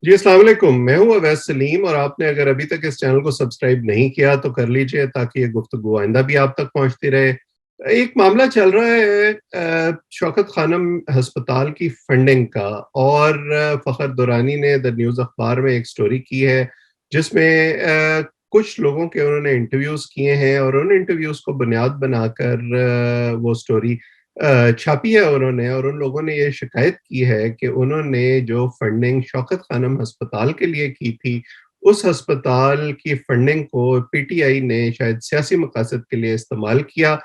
جی السلام علیکم، میں ہوں اویس سلیم، اور آپ نے اگر ابھی تک اس چینل کو سبسکرائب نہیں کیا تو کر لیجئے تاکہ یہ گفتگو آئندہ بھی آپ تک پہنچتی رہے۔ ایک معاملہ چل رہا ہے شوکت خانم ہسپتال کی فنڈنگ کا، اور فخر دورانی نے دا نیوز اخبار میں ایک سٹوری کی ہے جس میں کچھ لوگوں کے انہوں نے انٹرویوز کیے ہیں، اور ان انٹرویوز کو بنیاد بنا کر وہ سٹوری چھاپی ہے انہوں نے، اور ان لوگوں نے یہ شکایت کی ہے کہ انہوں نے جو فنڈنگ شوکت خانم ہسپتال کے لیے کی تھی، اس ہسپتال کی فنڈنگ کو پی ٹی آئی نے شاید سیاسی مقاصد کے لیے استعمال کیا۔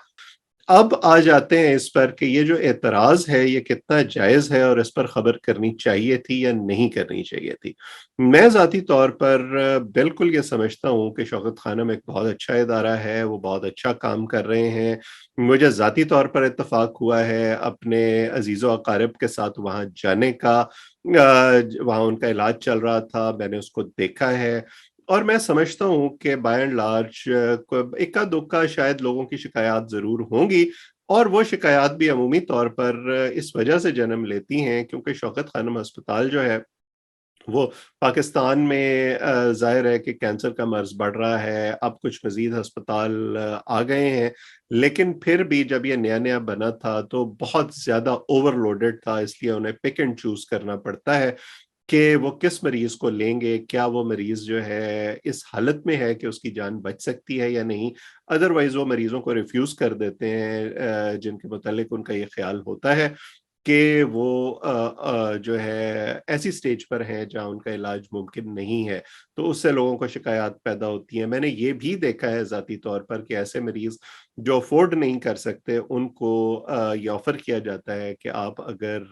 اب آ جاتے ہیں اس پر کہ یہ جو اعتراض ہے یہ کتنا جائز ہے، اور اس پر خبر کرنی چاہیے تھی یا نہیں کرنی چاہیے تھی۔ میں ذاتی طور پر بالکل یہ سمجھتا ہوں کہ شوکت خانم ایک بہت اچھا ادارہ ہے، وہ بہت اچھا کام کر رہے ہیں۔ مجھے ذاتی طور پر اتفاق ہوا ہے اپنے عزیز و اقارب کے ساتھ وہاں جانے کا، وہاں ان کا علاج چل رہا تھا، میں نے اس کو دیکھا ہے، اور میں سمجھتا ہوں کہ بائی اینڈ لارج اکا دکا شاید لوگوں کی شکایات ضرور ہوں گی، اور وہ شکایات بھی عمومی طور پر اس وجہ سے جنم لیتی ہیں کیونکہ شوکت خانم ہسپتال جو ہے وہ پاکستان میں ظاہر ہے کہ کینسر کا مرض بڑھ رہا ہے، اب کچھ مزید ہسپتال آ گئے ہیں، لیکن پھر بھی جب یہ نیا نیا بنا تھا تو بہت زیادہ اوور لوڈڈ تھا، اس لیے انہیں پک اینڈ چوز کرنا پڑتا ہے کہ وہ کس مریض کو لیں گے، کیا وہ مریض جو ہے اس حالت میں ہے کہ اس کی جان بچ سکتی ہے یا نہیں۔ ادروائز وہ مریضوں کو ریفیوز کر دیتے ہیں جن کے متعلق ان کا یہ خیال ہوتا ہے کہ وہ جو ہے ایسی سٹیج پر ہیں جہاں ان کا علاج ممکن نہیں ہے، تو اس سے لوگوں کو شکایات پیدا ہوتی ہیں۔ میں نے یہ بھی دیکھا ہے ذاتی طور پر کہ ایسے مریض جو افورڈ نہیں کر سکتے ان کو یہ آفر کیا جاتا ہے کہ آپ اگر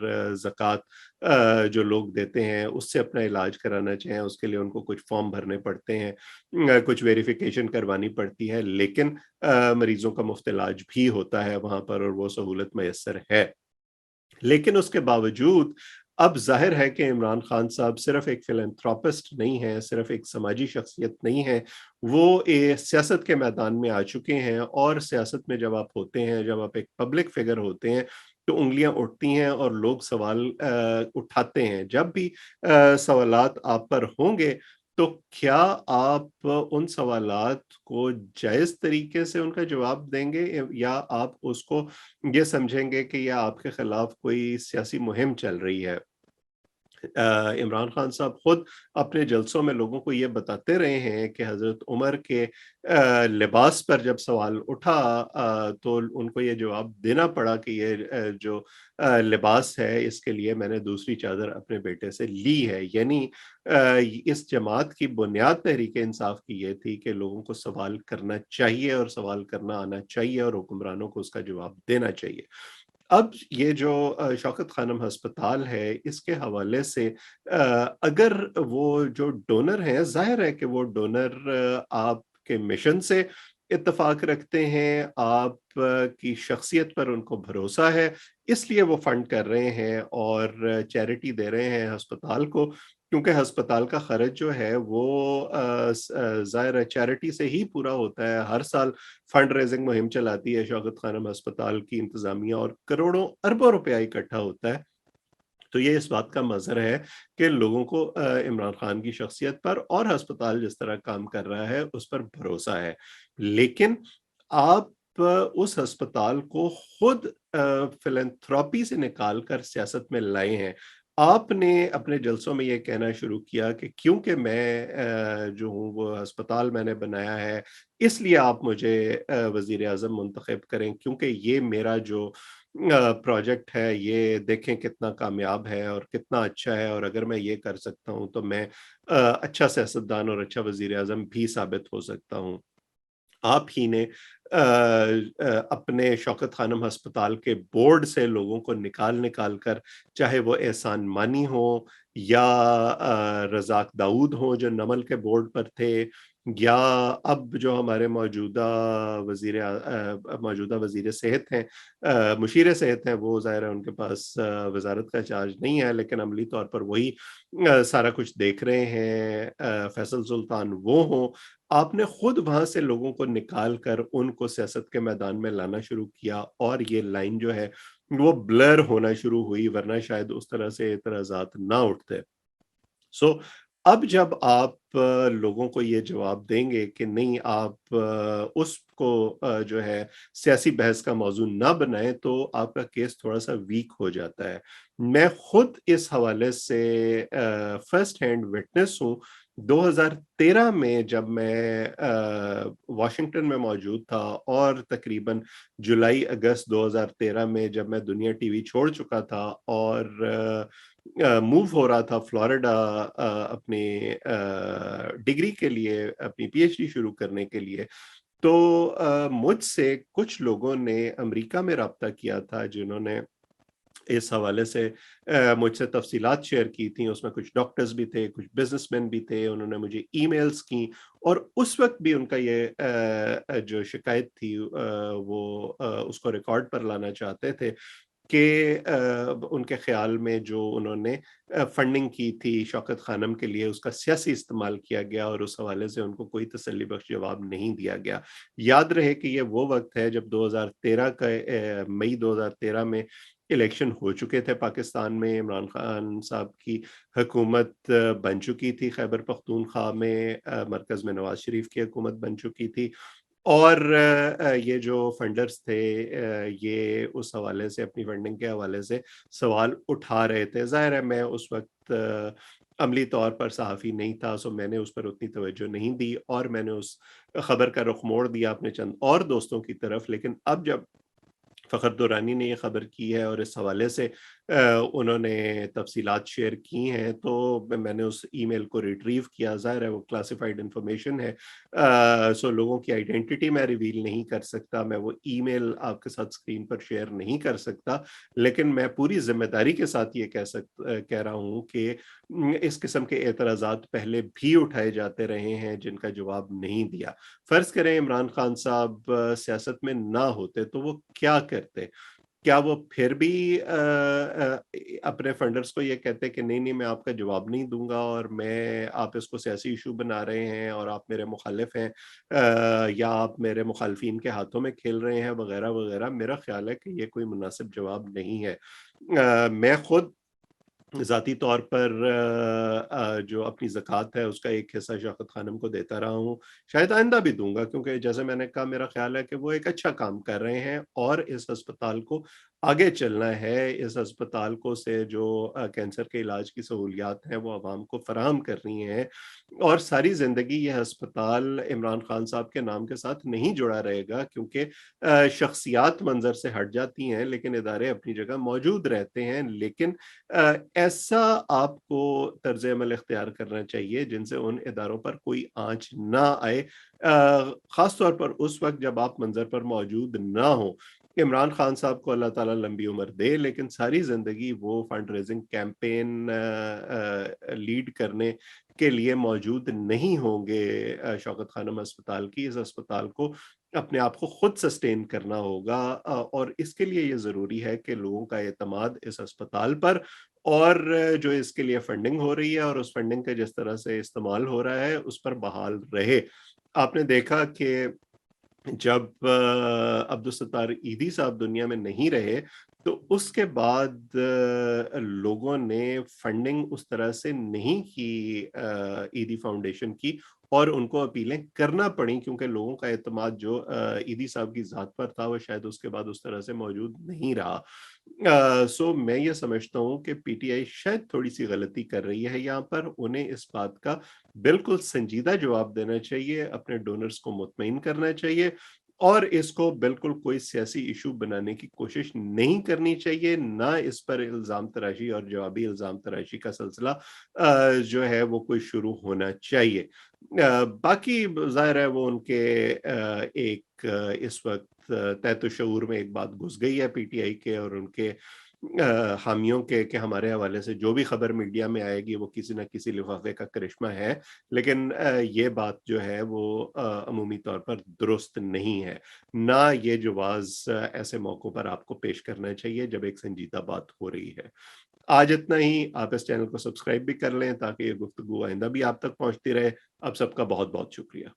زکوٰۃ جو لوگ دیتے ہیں اس سے اپنا علاج کرانا چاہیں، اس کے لیے ان کو کچھ فارم بھرنے پڑتے ہیں، کچھ ویریفیکیشن کروانی پڑتی ہے، لیکن مریضوں کا مفت علاج بھی ہوتا ہے وہاں پر، اور وہ سہولت میسر ہے۔ لیکن اس کے باوجود اب ظاہر ہے کہ عمران خان صاحب صرف ایک فلانتھراپسٹ نہیں ہیں، صرف ایک سماجی شخصیت نہیں ہے، وہ سیاست کے میدان میں آ چکے ہیں، اور سیاست میں جب آپ ہوتے ہیں، جب آپ ایک پبلک فگر ہوتے ہیں تو انگلیاں اٹھتی ہیں اور لوگ سوال اٹھاتے ہیں۔ جب بھی سوالات آپ پر ہوں گے تو کیا آپ ان سوالات کو جائز طریقے سے ان کا جواب دیں گے، یا آپ اس کو یہ سمجھیں گے کہ یہ آپ کے خلاف کوئی سیاسی مہم چل رہی ہے؟ عمران خان صاحب خود اپنے جلسوں میں لوگوں کو یہ بتاتے رہے ہیں کہ حضرت عمر کے لباس پر جب سوال اٹھا تو ان کو یہ جواب دینا پڑا کہ یہ جو لباس ہے اس کے لیے میں نے دوسری چادر اپنے بیٹے سے لی ہے۔ یعنی اس جماعت کی بنیاد تحریک انصاف کی یہ تھی کہ لوگوں کو سوال کرنا چاہیے، اور سوال کرنا آنا چاہیے، اور حکمرانوں کو اس کا جواب دینا چاہیے۔ اب یہ جو شوکت خانم ہسپتال ہے اس کے حوالے سے اگر وہ جو ڈونر ہیں، ظاہر ہے کہ وہ ڈونر آپ کے مشن سے اتفاق رکھتے ہیں، آپ کی شخصیت پر ان کو بھروسہ ہے، اس لیے وہ فنڈ کر رہے ہیں اور چیریٹی دے رہے ہیں ہسپتال کو، کیونکہ ہسپتال کا خرچ جو ہے وہ ظاہر ہے چیریٹی سے ہی پورا ہوتا ہے۔ ہر سال فنڈ ریزنگ مہم چلاتی ہے شوکت خانم ہسپتال کی انتظامیہ، اور کروڑوں اربوں روپیہ اکٹھا ہوتا ہے۔ تو یہ اس بات کا مظہر ہے کہ لوگوں کو عمران خان کی شخصیت پر اور ہسپتال جس طرح کام کر رہا ہے اس پر بھروسہ ہے۔ لیکن آپ اس ہسپتال کو خود فلانتھراپی سے نکال کر سیاست میں لائے ہیں۔ آپ نے اپنے جلسوں میں یہ کہنا شروع کیا کہ کیونکہ میں جو ہوں وہ ہسپتال میں نے بنایا ہے، اس لیے آپ مجھے وزیر اعظم منتخب کریں، کیونکہ یہ میرا جو پروجیکٹ ہے یہ دیکھیں کتنا کامیاب ہے اور کتنا اچھا ہے، اور اگر میں یہ کر سکتا ہوں تو میں اچھا سیاستدان اور اچھا وزیر اعظم بھی ثابت ہو سکتا ہوں۔ آپ ہی نے اپنے شوکت خانم ہسپتال کے بورڈ سے لوگوں کو نکال نکال کر، چاہے وہ احسان مانی ہو یا رزاق داؤد ہوں جو نمل کے بورڈ پر تھے، یا اب جو ہمارے موجودہ وزیر صحت ہیں، مشیر صحت ہیں، وہ ظاہر ہے ان کے پاس وزارت کا چارج نہیں ہے، لیکن عملی طور پر وہی سارا کچھ دیکھ رہے ہیں، فیصل سلطان وہ ہوں۔ آپ نے خود وہاں سے لوگوں کو نکال کر ان کو سیاست کے میدان میں لانا شروع کیا، اور یہ لائن جو ہے وہ بلر ہونا شروع ہوئی، ورنہ شاید اس طرح سے اعتراضات نہ اٹھتے۔ سو اب جب آپ لوگوں کو یہ جواب دیں گے کہ نہیں آپ اس کو جو ہے سیاسی بحث کا موضوع نہ بنائیں تو آپ کا کیس تھوڑا سا ویک ہو جاتا ہے. میں خود اس حوالے سے فرسٹ ہینڈ وٹنس ہوں. 2013 میں جب میں واشنگٹن میں موجود تھا اور تقریباً جولائی اگست 2013 میں جب میں دنیا ٹی وی چھوڑ چکا تھا اور موو ہو رہا تھا فلوریڈا اپنی ڈگری کے لیے، اپنی پی ایچ ڈی شروع کرنے کے لیے، تو مجھ سے کچھ لوگوں نے امریکہ میں رابطہ کیا تھا جنہوں نے اس حوالے سے مجھ سے تفصیلات شیئر کی تھیں. اس میں کچھ ڈاکٹرز بھی تھے، کچھ بزنس مین بھی تھے. انہوں نے مجھے ای میلز کی اور اس وقت بھی ان کا یہ جو شکایت تھی وہ اس کو ریکارڈ پر لانا چاہتے تھے کہ ان کے خیال میں جو انہوں نے فنڈنگ کی تھی شوکت خانم کے لیے اس کا سیاسی استعمال کیا گیا اور اس حوالے سے ان کو کوئی تسلی بخش جواب نہیں دیا گیا. یاد رہے کہ یہ وہ وقت ہے جب 2013 کا مئی 2013 میں الیکشن ہو چکے تھے پاکستان میں. عمران خان صاحب کی حکومت بن چکی تھی خیبر پختونخوا میں، مرکز میں نواز شریف کی حکومت بن چکی تھی اور یہ جو فنڈرز تھے یہ اس حوالے سے اپنی فنڈنگ کے حوالے سے سوال اٹھا رہے تھے. ظاہر ہے میں اس وقت عملی طور پر صحافی نہیں تھا، سو میں نے اس پر اتنی توجہ نہیں دی اور میں نے اس خبر کا رخ موڑ دیا اپنے چند اور دوستوں کی طرف. لیکن اب جب فخر دورانی نے یہ خبر کی ہے اور اس حوالے سے انہوں نے تفصیلات شیئر کی ہیں تو میں نے اس ای میل کو ریٹریو کیا. ظاہر ہے وہ کلاسیفائیڈ انفارمیشن ہے، سو لوگوں کی آئیڈینٹی میں ریویل نہیں کر سکتا، میں وہ ای میل آپ کے ساتھ اسکرین پر شیئر نہیں کر سکتا. لیکن میں پوری ذمہ داری کے ساتھ یہ کہہ رہا ہوں کہ اس قسم کے اعتراضات پہلے بھی اٹھائے جاتے رہے ہیں جن کا جواب نہیں دیا. فرض کریں عمران خان صاحب سیاست میں نہ ہوتے تو وہ کیا کرتے؟ کیا وہ پھر بھی اپنے فنڈرز کو یہ کہتے کہ نہیں میں آپ کا جواب نہیں دوں گا اور میں آپ اس کو سیاسی ایشو بنا رہے ہیں اور آپ میرے مخالف ہیں یا آپ میرے مخالفین کے ہاتھوں میں کھیل رہے ہیں وغیرہ وغیرہ؟ میرا خیال ہے کہ یہ کوئی مناسب جواب نہیں ہے. میں خود ذاتی طور پر جو اپنی زکوٰۃ ہے اس کا ایک حصہ شوکت خانم کو دیتا رہا ہوں، شاید آئندہ بھی دوں گا، کیونکہ جیسے میں نے کہا میرا خیال ہے کہ وہ ایک اچھا کام کر رہے ہیں اور اس ہسپتال کو آگے چلنا ہے. اس ہسپتال کو سے جو کینسر کے علاج کی سہولیات ہیں وہ عوام کو فراہم کرنی ہیں اور ساری زندگی یہ ہسپتال عمران خان صاحب کے نام کے ساتھ نہیں جڑا رہے گا، کیونکہ شخصیات منظر سے ہٹ جاتی ہیں لیکن ادارے اپنی جگہ موجود رہتے ہیں. لیکن ایسا آپ کو طرز عمل اختیار کرنا چاہیے جن سے ان اداروں پر کوئی آنچ نہ آئے، خاص طور پر اس وقت جب آپ منظر پر موجود نہ ہوں. عمران خان صاحب کو اللہ تعالیٰ لمبی عمر دے، لیکن ساری زندگی وہ فنڈ ریزنگ کیمپین لیڈ کرنے کے لیے موجود نہیں ہوں گے شوکت خانم ہسپتال کی. اس ہسپتال کو اپنے آپ کو خود سسٹین کرنا ہوگا اور اس کے لیے یہ ضروری ہے کہ لوگوں کا اعتماد اس ہسپتال پر اور جو اس کے لیے فنڈنگ ہو رہی ہے اور اس فنڈنگ کا جس طرح سے استعمال ہو رہا ہے اس پر بحال رہے. آپ نے دیکھا کہ جب عبدالستار ایدھی صاحب دنیا میں نہیں رہے تو اس کے بعد لوگوں نے فنڈنگ اس طرح سے نہیں کی ایدھی فاؤنڈیشن کی اور ان کو اپیلیں کرنا پڑیں کیونکہ لوگوں کا اعتماد جو ایدھی صاحب کی ذات پر تھا وہ شاید اس کے بعد اس طرح سے موجود نہیں رہا. سو میں یہ سمجھتا ہوں کہ پی ٹی آئی شاید تھوڑی سی غلطی کر رہی ہے یہاں پر. انہیں اس بات کا بالکل سنجیدہ جواب دینا چاہیے، اپنے ڈونرز کو مطمئن کرنا چاہیے اور اس کو بالکل کوئی سیاسی ایشو بنانے کی کوشش نہیں کرنی چاہیے. نہ اس پر الزام تراشی اور جوابی الزام تراشی کا سلسلہ جو ہے وہ کوئی شروع ہونا چاہیے. باقی ظاہر ہے وہ ان کے ایک اس وقت تحت شعور میں ایک بات گھس گئی ہے پی ٹی آئی کے اور ان کے حامیوں کے کہ ہمارے حوالے سے جو بھی خبر میڈیا میں آئے گی وہ کسی نہ کسی لفافے کا کرشمہ ہے. لیکن یہ بات جو ہے وہ عمومی طور پر درست نہیں ہے. نہ یہ جواز ایسے موقعوں پر آپ کو پیش کرنا چاہیے جب ایک سنجیدہ بات ہو رہی ہے. آج اتنا ہی. آپ اس چینل کو سبسکرائب بھی کر لیں تاکہ یہ گفتگو آئندہ بھی آپ تک پہنچتی رہے. آپ سب کا بہت بہت شکریہ.